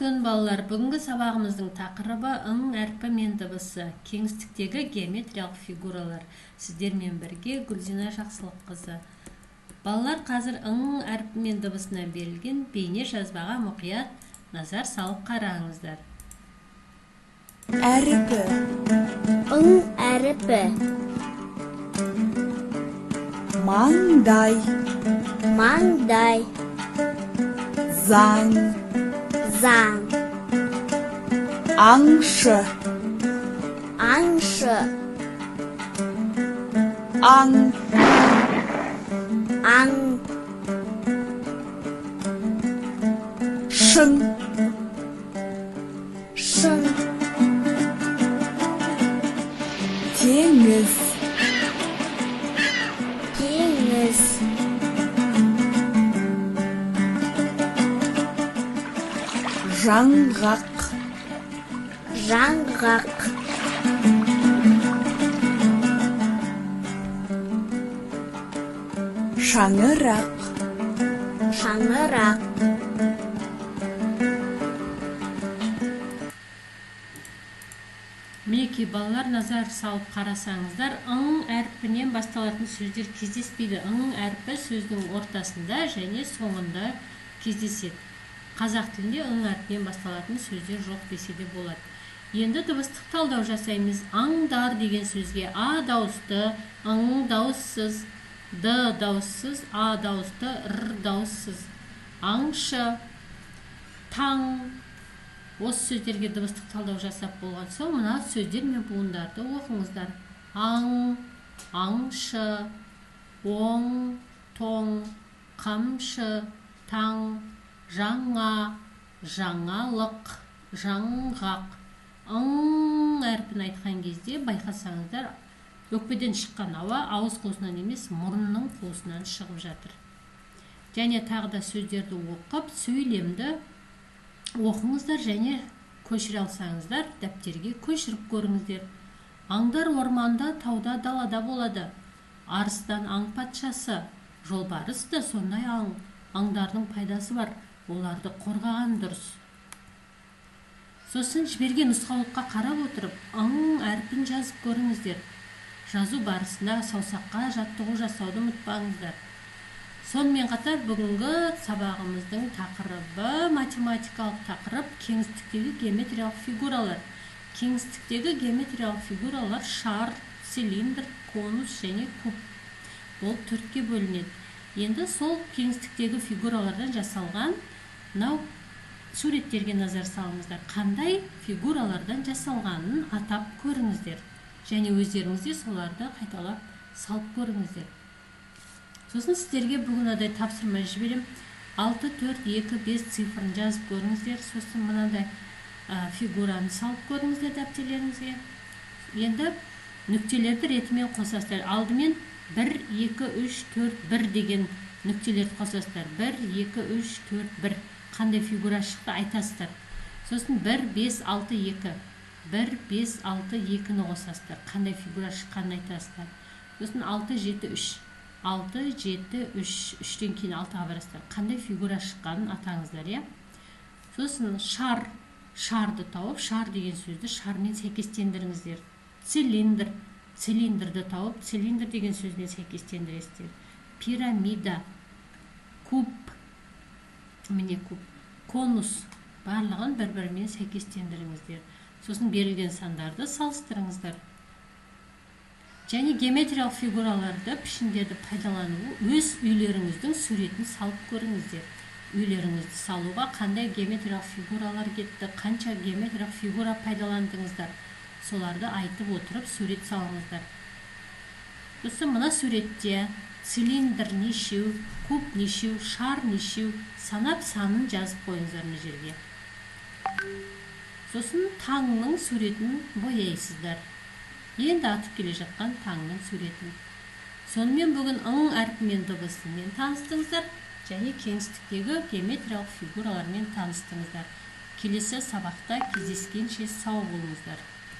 күн балалар. Бүгінгі сабағымыздың тақырыбы ың әрпі мен дыбысы. Кеңістіктегі геометриялық фигуралар. Сіздермен бірге Гүлзина Жақсылыққызы. Балалар, қазір ың әрпі мен дыбысына берілген бейне жазбаға мұқият назар салып қараңыздар. Әрпі. Ың әрпі. Маңдай. Маңдай. Заң. Заң. Аңшы. Аңшы. Аң. Аң. Шың. Шың. Теңіз. Теңіз. Жаңғақ. Жаңғақ. Шаңырақ. Шаңырақ. Мінекей балалар, назар салып қарасаңыздар, ың әрпінен басталатын сөздер кездеспейді. Ың әрпі сөздің ортасында және соңында кездеседі. Қазақ тілінде ың әрпінен басталатын сөздер жоқ десе де болады. Енді дыбыстық талдау жасаймыз. Аңдар деген сөзге а дауысты, ың дауыссыз, д дауыссыз, а дауысты, р дауыссыз. Аңшы, таң. Осы сөздерге дыбыстық талдау жасап болған соң, мына сөздер мен буындарды оқыңыздар. Аң, аңшы, оң, тоң, қамшы, таң, жаңа, жаңалық, жаңғақ. Ың әрпін айтқан кезде байқасаңыздар, өкпеден шыққан ауа ауыз қуысынан емес, мұрынның қуысынан шығып жатыр. Және тағы да сөздерді оқып, сөйлемді оқыңыздар және көшіре алсаңыздар, дәптерге көшіріп көріңіздер. Аңдар орманда, тауда, далада болады. Арыстан аң патшасы, жолбарыс та сондай аң. Аңдардың пайдасы бар, оларды қорғаған дұрыс. Сосын жіберген нұсқаулыққа қарап отырып, ың әрпін жазып көріңіздер. Жазу барысында саусаққа жаттығу жасауды ұмытпаңыздар. Сонымен қатар бүгінгі сабағымыздың тақырыбы математикалық тақырып кеңістіктегі геометриялық фигуралар. Кеңістіктегі геометриялық фигуралар шар, цилиндр, конус және куб болып төртке бөлінеді. Енді сол кеңістіктегі фигуралардан жасалған мынау суреттерге назар салыңыздар. Қандай фигуралардан жасалғанын атап көріңіздер. Және өздеріңізде соларды қайталап салып көріңіздер. Сосын сіздерге бүгін мынадай тапсырма жіберем. 6, 4, 2, 5 цифрын жазып көріңіздер. Сосын мынадай фигураны салып көріңіздер дәптерлеріңізге. Енді нүктелерді ретімен қосасыздар. Алдымен 1, 2, 3, 4, 1 деген нүктелерді қосасыздар. 1, 2, 3, 4, 1. Қандай фигура шықты айтасыздар. Сосын 1, 5, 6, 2. 1, 5, 6, 2-ні қосасыздар. Қандай фигура шыққанын айтасыздар. Сосын 6, 7, 3. 6, 7, 3. 3-тен кейін 6-ға барасыздар. Қандай фигура шыққанын атаңыздар, иә? Сосын шар. Шарды тауып, шар деген сөзді шармен сәйкестендіріңіздер. Цилиндр. Цилиндрді тауып, цилиндр деген сөзбен сәйкестендіресіздер. Пирамида. Куб. Міне куб. Конус. Барлығын бір-бірімен сәйкестендіріңіздер. Сосын берілген сандарды салыстырыңыздар. Және геометриялық фигураларды, пішіндерді пайдалану өз үйлеріңіздің суретін салып көріңіздер. Үйлеріңізді салуға қандай геометриялық фигуралар кетті, қанша геометриялық фигура пайдаландыңыздар. Соларды айтып отырып сурет салыңыздар. Сосын мына суретте цилиндр нешеу, куб нешеу, шар нешеу, санап санын жазып қойыңыздар мына жерге. Сосын таңның суретін бояйсыздар. Енді атып келе жатқан таңның суретін. Сонымен бүгін ың әрпімен дыбысымен таныстыңыздар және кеңістіктегі геометриялық фигуралармен таныстыңыздар. Келесі сабақта кездескенше сау болыңыздар.